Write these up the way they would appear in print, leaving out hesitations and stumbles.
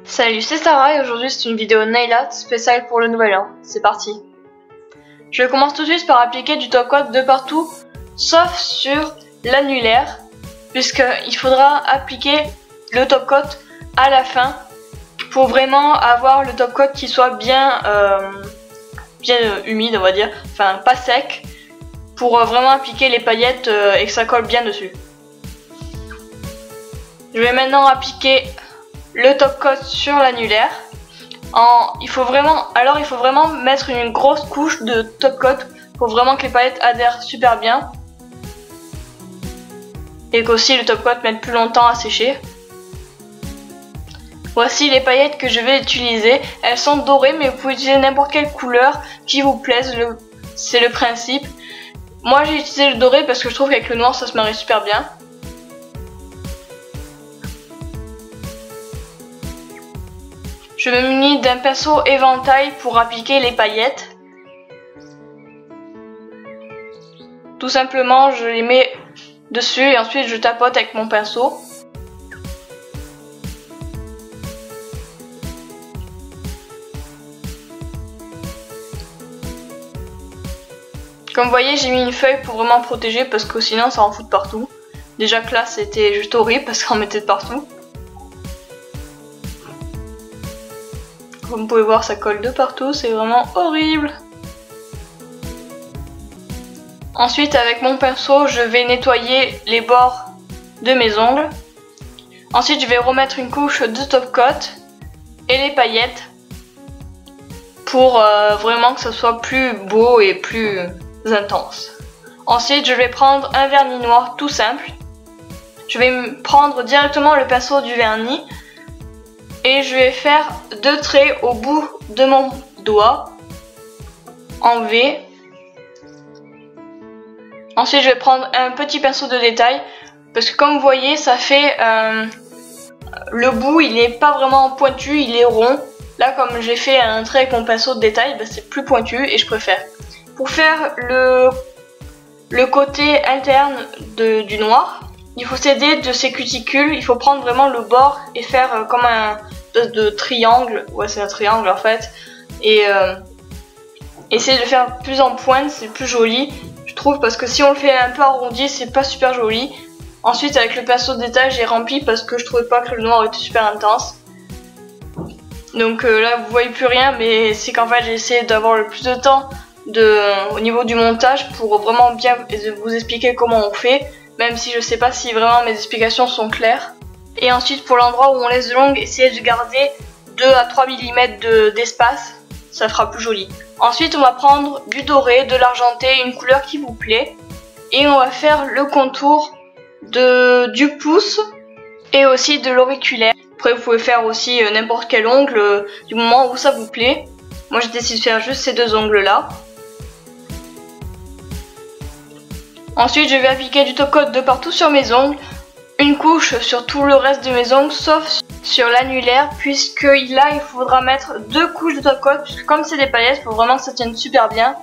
Salut, c'est Sarah et aujourd'hui c'est une vidéo nail art spéciale pour le nouvel an. C'est parti. Je commence tout de suite par appliquer du top coat de partout, sauf sur l'annulaire, puisqu'il faudra appliquer le top coat à la fin pour vraiment avoir le top coat qui soit bien humide, on va dire, enfin pas sec, pour vraiment appliquer les paillettes et que ça colle bien dessus. Je vais maintenant appliquer le top coat sur l'annulaire. Il faut vraiment mettre une grosse couche de top coat pour vraiment que les paillettes adhèrent super bien et qu'aussi le top coat mette plus longtemps à sécher. Voici les paillettes que je vais utiliser. Elles sont dorées, mais vous pouvez utiliser n'importe quelle couleur qui vous plaise, c'est le principe. Moi j'ai utilisé le doré parce que je trouve qu'avec le noir ça se marie super bien. Je me munis d'un pinceau éventail pour appliquer les paillettes. Tout simplement, je les mets dessus et ensuite je tapote avec mon pinceau. Comme vous voyez, j'ai mis une feuille pour vraiment protéger parce que sinon ça en fout de partout. Déjà que là c'était juste horrible parce qu'on mettait de partout. Comme vous pouvez voir, ça colle de partout, c'est vraiment horrible. Ensuite, avec mon pinceau, je vais nettoyer les bords de mes ongles. Ensuite, je vais remettre une couche de top coat et les paillettes pour vraiment que ça soit plus beau et plus intense. Ensuite, je vais prendre un vernis noir tout simple. Je vais prendre directement le pinceau du vernis. Et je vais faire 2 traits au bout de mon doigt en V. Ensuite je vais prendre un petit pinceau de détail parce que comme vous voyez ça fait le bout il n'est pas vraiment pointu, il est rond. Là comme j'ai fait un trait avec mon pinceau de détail, bah, c'est plus pointu et je préfère. Pour faire le côté interne du noir, il faut s'aider de ces cuticules, il faut prendre vraiment le bord et faire comme un de triangle, ouais c'est un triangle en fait, et essayer de le faire plus en pointe, c'est plus joli je trouve, parce que si on le fait un peu arrondi c'est pas super joli. Ensuite avec le pinceau de détail j'ai rempli parce que je trouvais pas que le noir était super intense. Donc là vous voyez plus rien, mais c'est qu'en fait j'ai essayé d'avoir le plus de temps au niveau du montage pour vraiment bien vous expliquer comment on fait, même si je sais pas si vraiment mes explications sont claires. Et ensuite pour l'endroit où on laisse de l'ongle, essayez de garder 2 à 3 mm d'espace, ça fera plus joli. Ensuite on va prendre du doré, de l'argenté, une couleur qui vous plaît. Et on va faire le contour du pouce et aussi de l'auriculaire. Après vous pouvez faire aussi n'importe quel ongle du moment où ça vous plaît. Moi j'ai décidé de faire juste ces 2 ongles là. Ensuite je vais appliquer du top coat de partout sur mes ongles. Une couche sur tout le reste de mes ongles sauf sur l'annulaire, puisque là il faudra mettre 2 couches de top coat, puisque comme c'est des paillettes il faut vraiment que ça tienne super bien,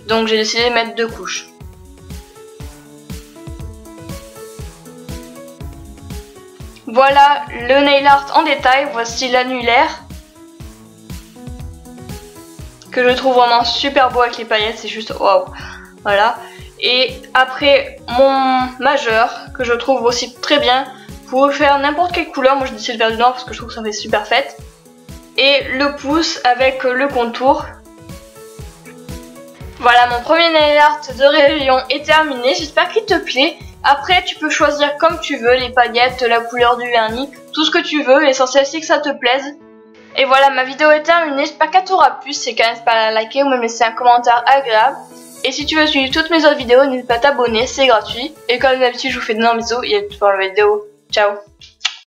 donc j'ai décidé de mettre 2 couches. Voilà le nail art en détail. Voici l'annulaire que je trouve vraiment super beau avec les paillettes, c'est juste waouh. Voilà. Et après mon majeur que je trouve aussi très bien, vous pouvez faire n'importe quelle couleur, moi j'ai décidé de faire du noir parce que je trouve que ça fait super fête. Et le pouce avec le contour. Voilà, mon premier nail art de réveillon est terminé, j'espère qu'il te plaît. Après tu peux choisir comme tu veux, les paillettes, la couleur du vernis, tout ce que tu veux, l'essentiel c'est que ça te plaise. Et voilà, ma vidéo est terminée, j'espère qu'elle t'aura plu, c'est quand même pas à la liker ou me laisser un commentaire agréable. Et si tu veux suivre toutes mes autres vidéos, n'hésite pas à t'abonner, c'est gratuit. Et comme d'habitude, je vous fais d'énormes bisous et à toute pour la vidéo. Ciao!